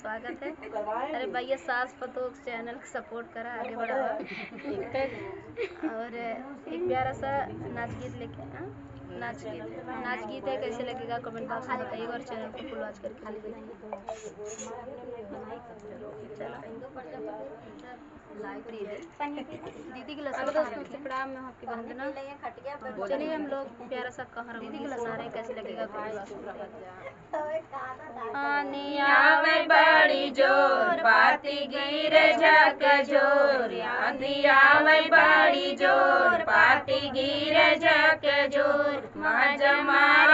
स्वागत है। अरे भैया सास पतो चैनल को सपोर्ट करा, आगे बढ़ावा। और एक प्यारा सा नाच गीत लेके नाच गीत है, कैसे लगेगा कमेंट बॉक्स में बताइए और चैनल को फुल वॉच करके खाली देखिए। दीदी की लसन दोस्तों से प्रणाम, मैं आपकी वंदना। चलिए हम लोग प्यारा सा कह रहे हैं, कैसे लगेगा कमेंट बॉक्स में बताइए। आने आवे बड़ी जोर, पाती गिर झक जोर। आंधी आवे बड़ी जोर, पाती गिर झक जोर। मज मार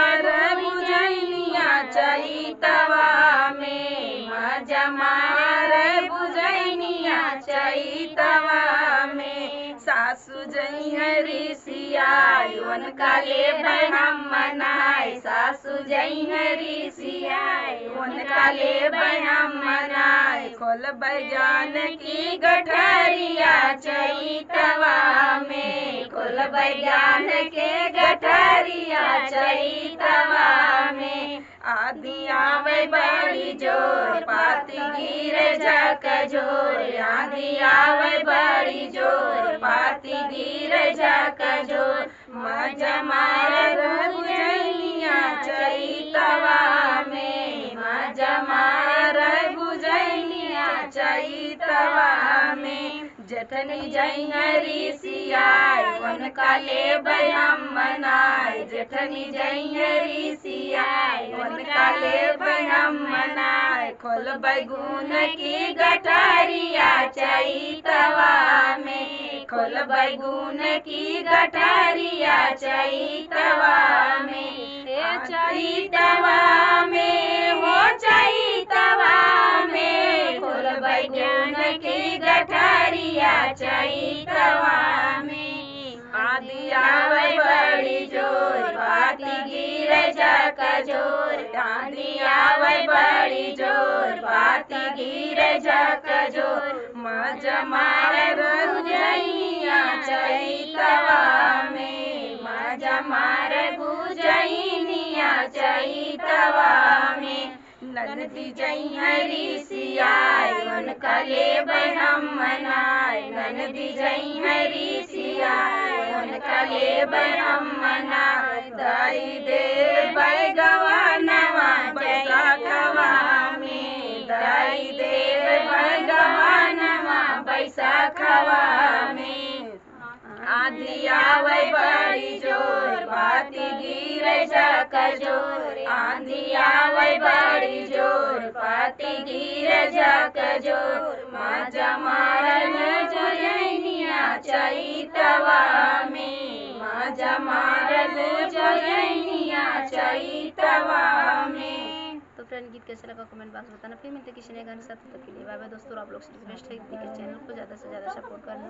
बुझैनिया चैतवा में, मज मार बुझैनिया चैतवा में। सासु जइहरी सियाई उनका लेबै हम मनाई, सासु जइहरी सियाई उनका लेबै हम मनाई। खोलबै जानकी गठरिया चैतवा में, खोलबै जानकी गठरिया चैतवा में। आधी आवे बड़ी जोर, पाती गिरे झक जोर। आधी आवे बड़ी जोर, पाती गिरे झक जोर। मज मार बुझैनिया चैतवा में, मज मार बुझैनिया चैतवा में। जेठनी जइहरी सियाई उनका लेबै हम मनाई, जेठनी जइहरी सियाई उनका लेबै हम मनाई। खोलबै गुन की गठरिया चैतवा में, खोलबै गुन की गठरिया चैतवा में। चैतवा में हो चैतवा में, खोलबै गुन की गठरिया चैतवा में। आधी आवे बड़ी जोर, पाती गिरे झक जोर। आधी आवे बड़ी जोर, पाती गिरे झक जोर। मज मार बुझैनिया चैतवा में, मज मार बुझैनिया चैतवा में। ननदी जइहरी सियाई उनका लेबै हम मनाई, ननदी जइहरी सियाई उनका लेबै हम मनाई। दाई देबै गवानवा बैसाखवा में, दाई देबै गवानवा बैसाखवा में। आधी आवे बड़ी जोर, पाती गिरे झक जोर। आंधी आवे बड़ी जोर, पाती गिरे झक जोर। मज मारल बुझैनिया चैतवा में, मज मारल बुझैनिया चैतवा में। तो फ्रेंड गीत कैसा लगा कमेंट बॉक्स में बताना। फिर मिलते किसी नए गाने साथ, तब तक के लिए बाय बाय दोस्तों। आप लोग से रिक्वेस्ट है कि चैनल को ज़्यादा से ज़्यादा सपोर्ट करना।